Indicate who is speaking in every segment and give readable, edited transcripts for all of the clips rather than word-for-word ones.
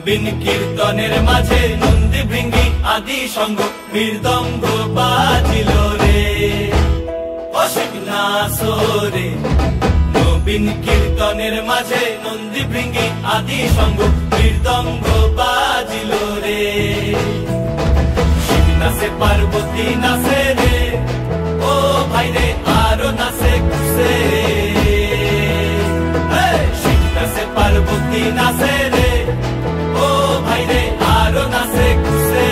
Speaker 1: নবীন কীর্তনের মাঝে নন্দী ভৃঙ্গি আদি সঙ্গ মৃদঙ্গ বাজিল রে অসিক নাসরে। নবীন কীর্তনের মাঝে নন্দী ভৃঙ্গি আদি সঙ্গ মৃদঙ্গ বাজিল রে। শিব নাচে পার্বতী নাচে রে ও ভাই রে আরো নাচে খুশে। শিব নাচে পার্বতী নাচে রে ও ভাই রে আরো নাচে খুশে।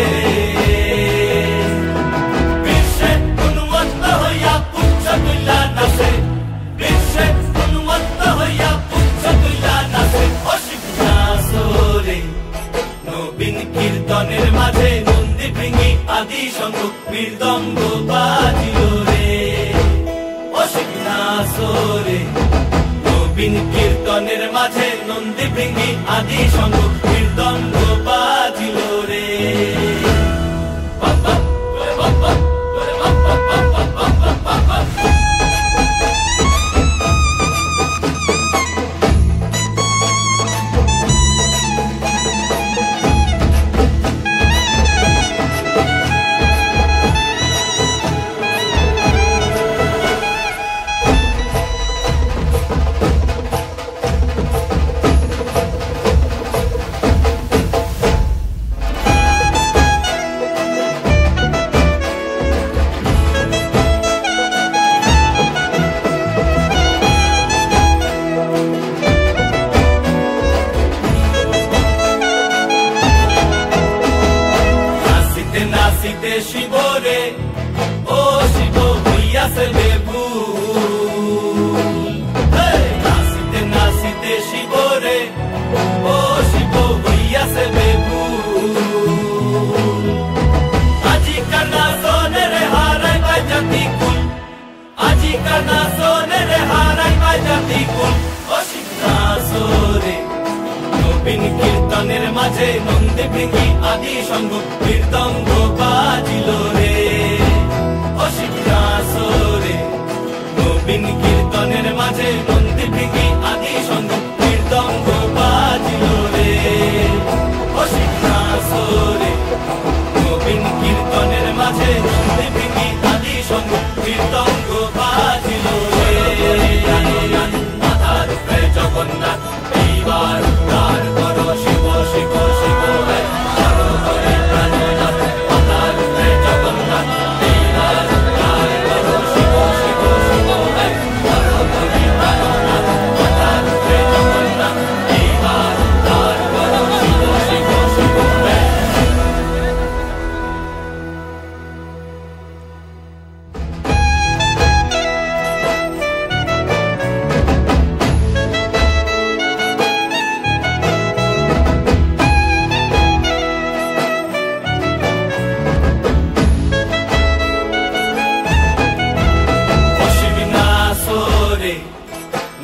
Speaker 1: বিশ্বে উন্মত্ত হইয়া পুচ্ছ তুল্লা নাচে, বিশ্বে উন্মত্ত হইয়া পুচ্ছ তুল্লা নাচে অসিক নাচরে। নবীন কীর্তনের মাঝে নন্দী ভৃঙ্গি আদি সঙ্গ মৃদঙ্গ বাজিল রে অসিক নাচরে। নবীন কীর্তনের মাঝে নন্দী ভৃঙ্গি আদি সঙ্গ মৃদঙ্গ বাজিল রে। নাচিতে শিবরে ও শিব হইয়াছে বেভুল। নাচিতে নাচিতে শিবরে ও শিব হইয়াছে বেভুল। আজিকার নাচনের হারাই পাই জাতি কুল, আজিকার নাচনের হারাই পাই জাতি কুল অসিক নাচরে। নবীন কীর্তনের মাঝে নন্দী ভৃঙ্গি আদি সঙ্গ মৃদঙ্গ বাজিল রে অসিক নাচরে। নবীন কীর্তনের মাঝে নন্দী ভৃঙ্গি আদি সঙ্গ মৃদঙ্গ বাজিল রে অসিক নাচরে। নবীন কীর্তনের মাঝে নন্দী ভৃঙ্গি আদি সঙ্গ মৃদঙ্গ বাজিল রে। মাথার উপরে জগন্নাথ এইবার উদ্ধার করো শিব শিব শিব হে করো হরি প্রাণনাথ। মাথার উপরে জগন্নাথ এইবার উদ্ধার করো শিব শিব শিব হে করো হরি প্রাণনাথ। মাথার উপরে জগন্নাথ এইবার উদ্ধার করো শিব শিব শিব হে।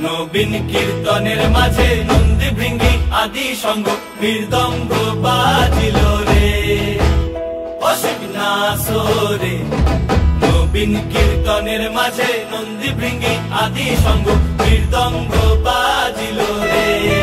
Speaker 1: নবীন কীর্তনের মাঝে নন্দী ভৃঙ্গি আদি সঙ্গ মৃদঙ্গ বাজিল রে অসিক নাচরে। নবীন কীর্তনের মাঝে নন্দী ভৃঙ্গি আদি সঙ্গ মৃদঙ্গ বাজিল রে।